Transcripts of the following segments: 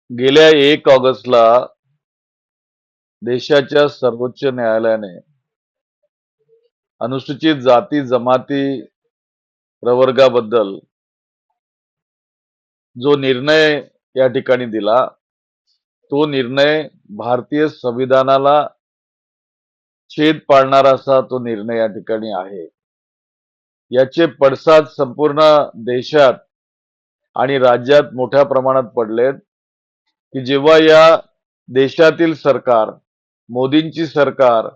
गेल्या 1 ऑगस्टला देशाच्या सर्वोच्च न्यायालयाने अनुसूचित जाती जमाती प्रवर्गाबद्दल जो निर्णय या ठिकाणी दिला, तो निर्णय भारतीय संविधानाला छेद पाडणारा असा तो निर्णय या ठिकाणी आहे. याचे पडसाद संपूर्ण देशात आणि राज्यात मोठ्या प्रमाणात पडलेत, की जेव्हा या देशातील सरकार, मोदींची सरकार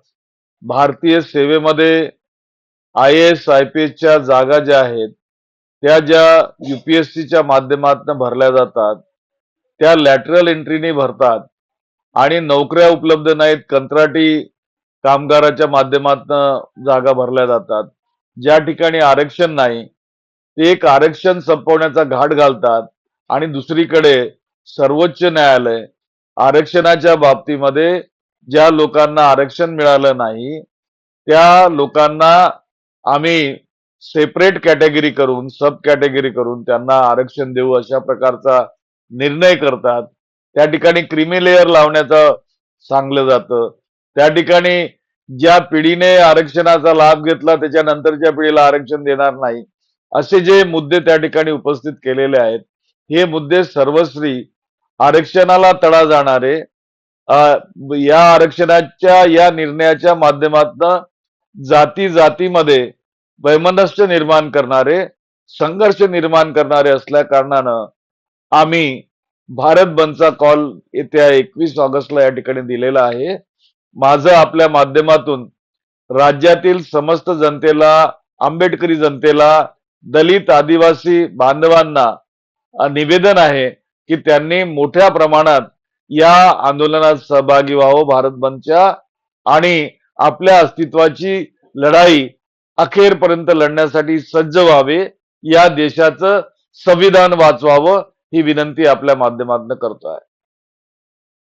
भारतीय सेवेमध्ये IAS, IPSच्या जागा ज्या आहेत, त्या ज्या UPSCच्या माध्यमातून भरल्या जातात, त्या लॅटरल एंट्रीने भरतात आणि नोकऱ्या उपलब्ध नाहीत, कंत्राटी कामगाराच्या माध्यमातून जागा भरल्या जातात. ज्या ठिकाणी आरक्षण नाही, ते एक आरक्षण संपवण्याचा घाट घालतात आणि दुसरीकडे सर्वोच्च न्यायालय आरक्षणाच्या बाबतीमध्ये ज्या लोकांना आरक्षण मिळालं नाही, त्या लोकांना आम्ही सेपरेट कॅटेगरी करून, सब कॅटेगरी करून त्यांना आरक्षण देऊ अशा प्रकारचा निर्णय करतात. त्या ठिकाणी क्रीमी लेयर लावण्याचं सांगलं जातं. त्या ठिकाणी ज्या पिढीने आरक्षणाचा लाभ घेतला त्याच्यानंतरच्या पिढीला आरक्षण देणार नाही, असे जे मुद्दे त्या ठिकाणी उपस्थित केलेले आहेत, हे मुद्दे सर्वस्वी आरक्षणाला तडा जाणारे, अ, या आरक्षणाच्या या निर्णयाच्या माध्यमातून जाती जातीमध्ये वैमनस्य निर्माण करणारे, संघर्ष निर्माण करणारे असल्या कारणानं आम्ही भारत बंदचा कॉल येत्या 21 ऑगस्टला या ठिकाणी दिलेला आहे. माझं आपल्या माध्यमातून राज्यातील समस्त जनतेला, आंबेडकरी जनतेला, दलित आदिवासी बांधवांना निवेदन आहे की त्यांनी मोठ्या प्रमाणात या आंदोलनात सहभागी व्हावं, भारत बंदच्या, आणि आपल्या अस्तित्वाची लढाई अखेरपर्यंत लढण्यासाठी सज्ज व्हावे, या देशाचं संविधान वाचवावं, ही विनंती आपल्या माध्यमातून करतो आहे.